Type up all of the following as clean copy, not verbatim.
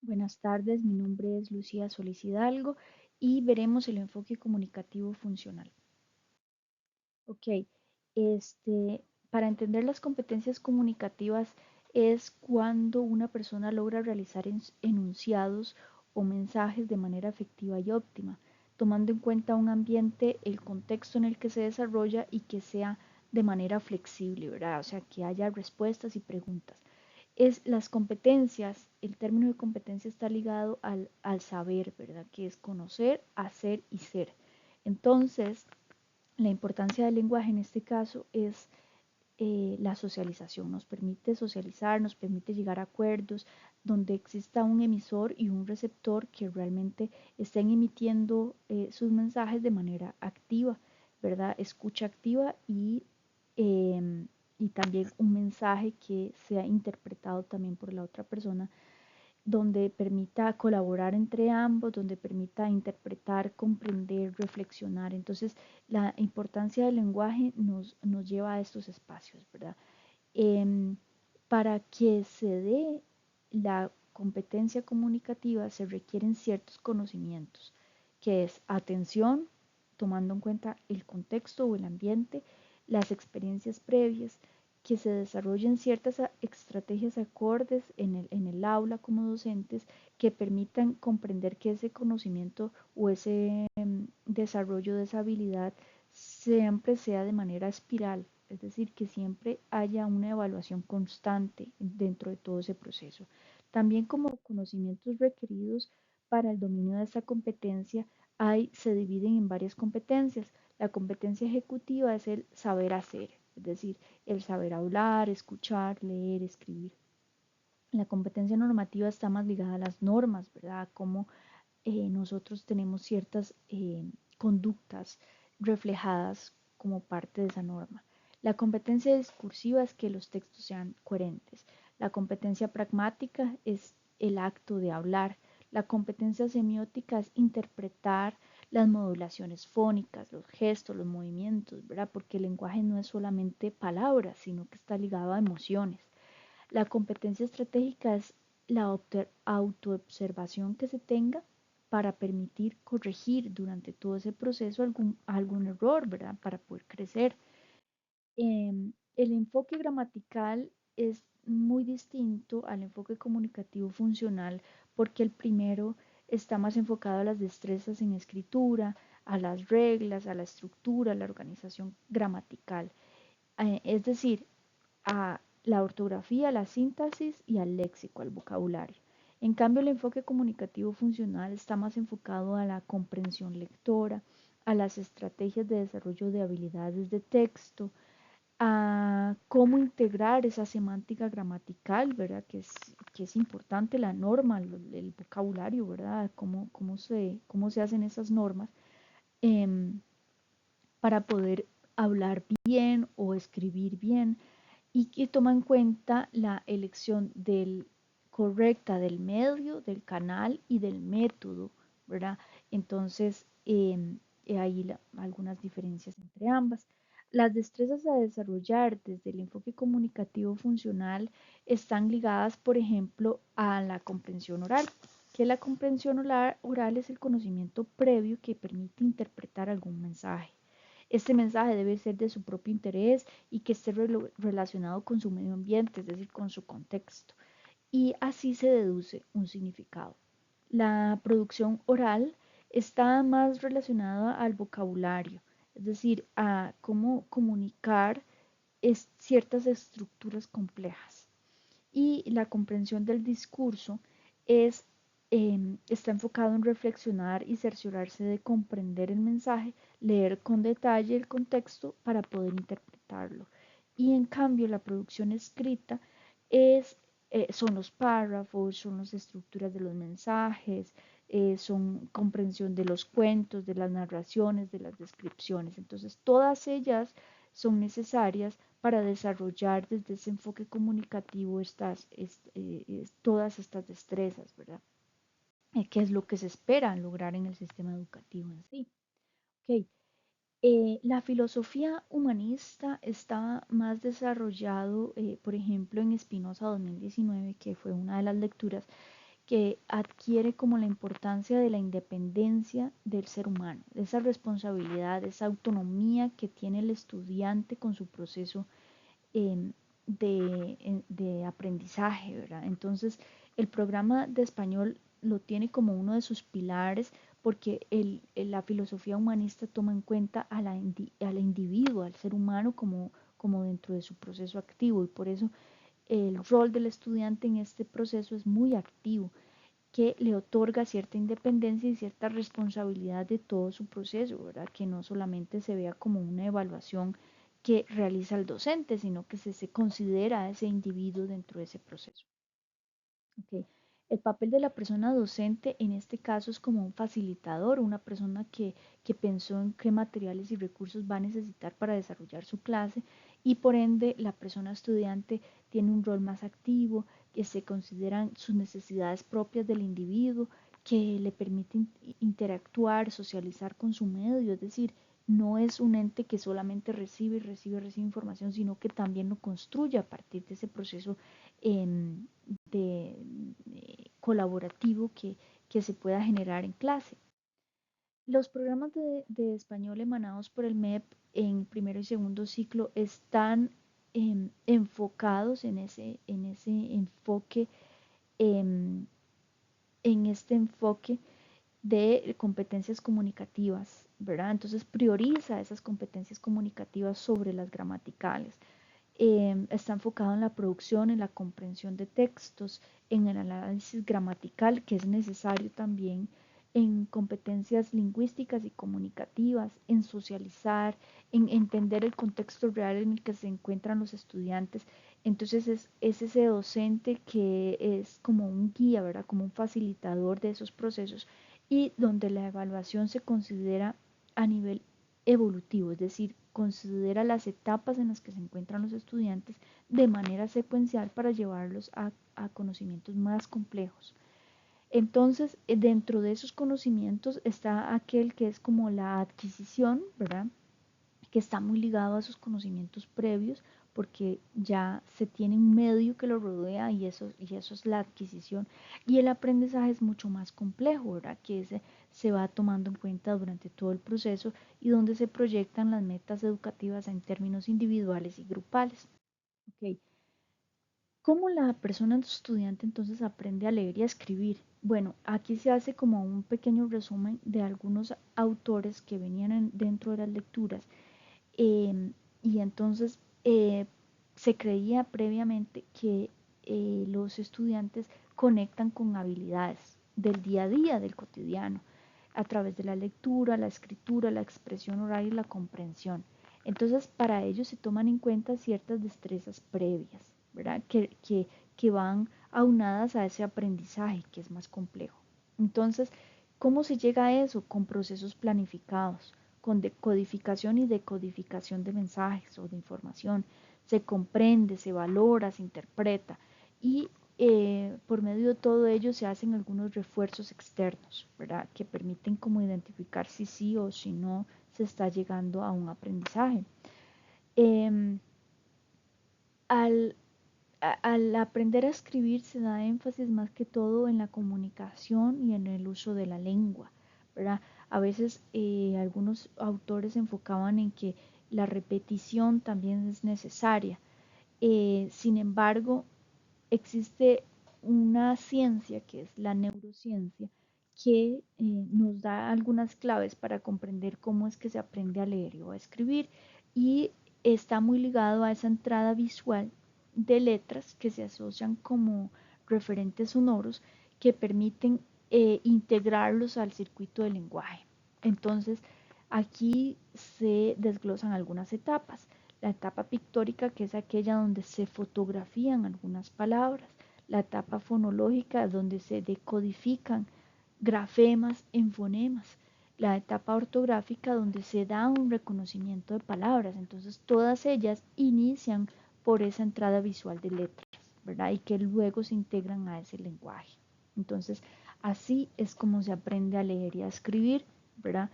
Buenas tardes, mi nombre es Lucía Solís Hidalgo y veremos el enfoque comunicativo funcional. Ok, para entender las competencias comunicativas es cuando una persona logra realizar enunciados o mensajes de manera efectiva y óptima, tomando en cuenta un ambiente, el contexto en el que se desarrolla y que sea de manera flexible, ¿verdad? O sea, que haya respuestas y preguntas. Es las competencias, el término de competencia está ligado al saber, ¿verdad? Que es conocer, hacer y ser. Entonces, la importancia del lenguaje en este caso es la socialización, nos permite socializar, nos permite llegar a acuerdos donde exista un emisor y un receptor que realmente estén emitiendo sus mensajes de manera activa, ¿verdad? Escucha activa y también un mensaje que sea interpretado también por la otra persona donde permita colaborar entre ambos, donde permita interpretar, comprender, reflexionar. Entonces, la importancia del lenguaje nos lleva a estos espacios, ¿verdad? Em, para que se dé la competencia comunicativa se requieren ciertos conocimientos, que es atención, tomando en cuenta el contexto o el ambiente, las experiencias previas, que se desarrollen ciertas estrategias acordes en el aula como docentes que permitan comprender que ese conocimiento o ese desarrollo de esa habilidad siempre sea de manera espiral, es decir, que siempre haya una evaluación constante dentro de todo ese proceso. También como conocimientos requeridos para el dominio de esta competencia se dividen en varias competencias. La competencia ejecutiva es el saber hacer, es decir, el saber hablar, escuchar, leer, escribir. La competencia normativa está más ligada a las normas, ¿verdad? Cómo nosotros tenemos ciertas conductas reflejadas como parte de esa norma. La competencia discursiva es que los textos sean coherentes. La competencia pragmática es el acto de hablar. La competencia semiótica es interpretar las modulaciones fónicas, los gestos, los movimientos, ¿verdad? Porque el lenguaje no es solamente palabras, sino que está ligado a emociones. La competencia estratégica es la autoobservación que se tenga para permitir corregir durante todo ese proceso algún error, ¿verdad? Para poder crecer. El enfoque gramatical es muy distinto al enfoque comunicativo funcional porque el primero está más enfocado a las destrezas en escritura, a las reglas, a la estructura, a la organización gramatical. Es decir, a la ortografía, la síntesis y al léxico, al vocabulario. En cambio, el enfoque comunicativo funcional está más enfocado a la comprensión lectora, a las estrategias de desarrollo de habilidades de texto, a cómo integrar esa semántica gramatical, ¿verdad? Que es importante la norma, el vocabulario, ¿verdad? Cómo se hacen esas normas eh, para poder hablar bien o escribir bien y que toma en cuenta la elección correcta del medio, del canal y del método, ¿verdad? Entonces, hay algunas diferencias entre ambas. Las destrezas a desarrollar desde el enfoque comunicativo funcional están ligadas, por ejemplo, a la comprensión oral, que la comprensión oral es el conocimiento previo que permite interpretar algún mensaje. Este mensaje debe ser de su propio interés y que esté relacionado con su medio ambiente, es decir, con su contexto. Y así se deduce un significado. La producción oral está más relacionada al vocabulario, es decir, a cómo comunicar ciertas estructuras complejas. Y la comprensión del discurso está enfocado en reflexionar y cerciorarse de comprender el mensaje, leer con detalle el contexto para poder interpretarlo. Y en cambio la producción escrita son los párrafos, son las estructuras de los mensajes, son comprensión de los cuentos, de las narraciones, de las descripciones. Entonces todas ellas son necesarias para desarrollar desde ese enfoque comunicativo todas estas destrezas, ¿verdad? ¿Qué es lo que se espera lograr en el sistema educativo en sí? Ok. La filosofía humanista está más desarrollado, por ejemplo, en Spinoza 2019, que fue una de las lecturas que adquiere como la importancia de la independencia del ser humano, de esa responsabilidad, de esa autonomía que tiene el estudiante con su proceso eh, de aprendizaje, ¿verdad? Entonces, el programa de español lo tiene como uno de sus pilares porque la filosofía humanista toma en cuenta al individuo, al ser humano como dentro de su proceso activo y por eso el rol del estudiante en este proceso es muy activo, que le otorga cierta independencia y cierta responsabilidad de todo su proceso, ¿verdad? Que no solamente se vea como una evaluación que realiza el docente, sino que se considera a ese individuo dentro de ese proceso. Okay. El papel de la persona docente en este caso es como un facilitador, una persona que pensó en qué materiales y recursos va a necesitar para desarrollar su clase y por ende la persona estudiante tiene un rol más activo, que se consideran sus necesidades propias del individuo, que le permite interactuar, socializar con su medio, es decir, no es un ente que solamente recibe información, sino que también lo construye a partir de ese proceso colaborativo que se pueda generar en clase. Los programas de español emanados por el MEP en primero y segundo ciclo están enfocados en ese enfoque, em, en este enfoque de competencias comunicativas, ¿verdad? Entonces prioriza esas competencias comunicativas sobre las gramaticales. Está enfocado en la producción, en la comprensión de textos, en el análisis gramatical, que es necesario también, en competencias lingüísticas y comunicativas, en socializar, en entender el contexto real en el que se encuentran los estudiantes. Entonces es ese docente que es como un guía, ¿verdad? Como un facilitador de esos procesos y donde la evaluación se considera a nivel evolutivo, es decir, considera las etapas en las que se encuentran los estudiantes de manera secuencial para llevarlos a conocimientos más complejos. Entonces, dentro de esos conocimientos está aquel que es como la adquisición, ¿verdad? Que está muy ligado a sus conocimientos previos, porque ya se tiene un medio que lo rodea y eso es la adquisición. Y el aprendizaje es mucho más complejo, ¿verdad? Que se va tomando en cuenta durante todo el proceso y donde se proyectan las metas educativas en términos individuales y grupales. Okay. ¿Cómo la persona estudiante entonces aprende a leer y a escribir? Bueno, aquí se hace como un pequeño resumen de algunos autores que venían dentro de las lecturas eh, y entonces se creía previamente que los estudiantes conectan con habilidades del día a día, del cotidiano, a través de la lectura, la escritura, la expresión oral y la comprensión. Entonces, para ello se toman en cuenta ciertas destrezas previas, ¿verdad? Que van aunadas a ese aprendizaje que es más complejo. Entonces, ¿cómo se llega a eso? Con procesos planificados, con decodificación y decodificación de mensajes o de información. Se comprende, se valora, se interpreta y por medio de todo ello se hacen algunos refuerzos externos, ¿verdad? Que permiten como identificar si sí o si no se está llegando a un aprendizaje. Eh, al, al aprender a escribir se da énfasis más que todo en la comunicación y en el uso de la lengua, ¿verdad? A veces algunos autores se enfocaban en que la repetición también es necesaria. Sin embargo, existe una ciencia que es la neurociencia que nos da algunas claves para comprender cómo es que se aprende a leer o a escribir y está muy ligado a esa entrada visual de letras que se asocian como referentes sonoros que permiten integrarlos al circuito del lenguaje. Entonces, aquí se desglosan algunas etapas. La etapa pictórica, que es aquella donde se fotografían algunas palabras. La etapa fonológica, donde se decodifican grafemas en fonemas. La etapa ortográfica, donde se da un reconocimiento de palabras. Entonces, todas ellas inician por esa entrada visual de letras, ¿verdad? Y que luego se integran a ese lenguaje. Entonces, así es como se aprende a leer y a escribir, ¿verdad?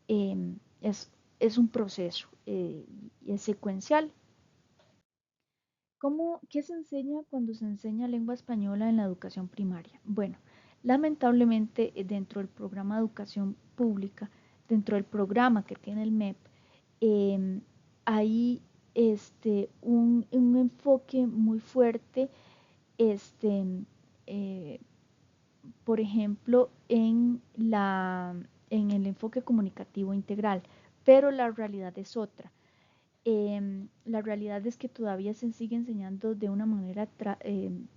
Eh, es, es un proceso y es secuencial. ¿Qué se enseña cuando se enseña lengua española en la educación primaria? Bueno, Lamentablemente, dentro del programa de educación pública, dentro del programa que tiene el MEP, eh, hay un enfoque muy fuerte, este, eh, por ejemplo, en el enfoque comunicativo integral, pero la realidad es otra. La realidad es que todavía se sigue enseñando de una manera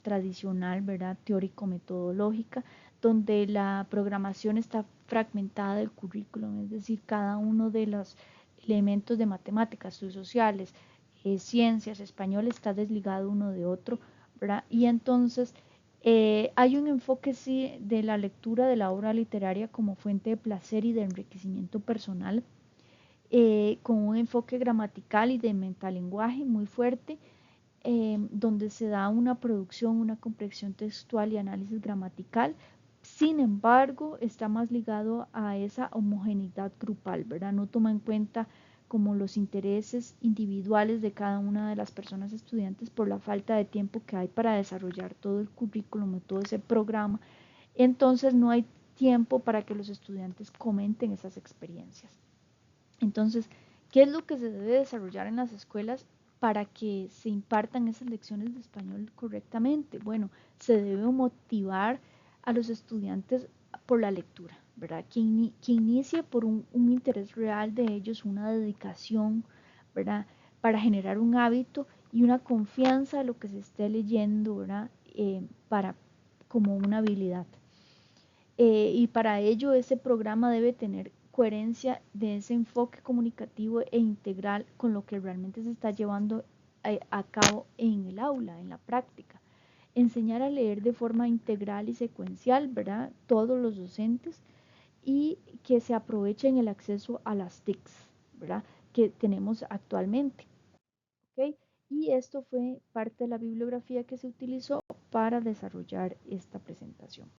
tradicional, ¿verdad? Teórico-metodológica, donde la programación está fragmentada del currículum, es decir, cada uno de los elementos de matemáticas, estudios sociales, ciencias, español está desligado uno de otro, ¿verdad? Y entonces hay un enfoque sí de la lectura de la obra literaria como fuente de placer y de enriquecimiento personal, con un enfoque gramatical y de metalenguaje muy fuerte, donde se da una producción, una comprensión textual y análisis gramatical. Sin embargo, está más ligado a esa homogeneidad grupal, ¿verdad? No toma en cuenta como los intereses individuales de cada una de las personas estudiantes por la falta de tiempo que hay para desarrollar todo el currículum, todo ese programa. Entonces no hay tiempo para que los estudiantes comenten esas experiencias. Entonces, ¿qué es lo que se debe desarrollar en las escuelas para que se impartan esas lecciones de español correctamente? Bueno, se debe motivar a los estudiantes por la lectura, ¿verdad? Que inicie por un interés real de ellos, una dedicación, ¿verdad? Para generar un hábito y una confianza de lo que se esté leyendo, ¿verdad? Para, como una habilidad. Y para ello ese programa debe tener coherencia de ese enfoque comunicativo e integral con lo que realmente se está llevando a cabo en el aula, en la práctica. Enseñar a leer de forma integral y secuencial, ¿verdad? Todos los docentes, y que se aprovechen el acceso a las TICs, ¿verdad? Que tenemos actualmente. ¿Ok? Y esto fue parte de la bibliografía que se utilizó para desarrollar esta presentación.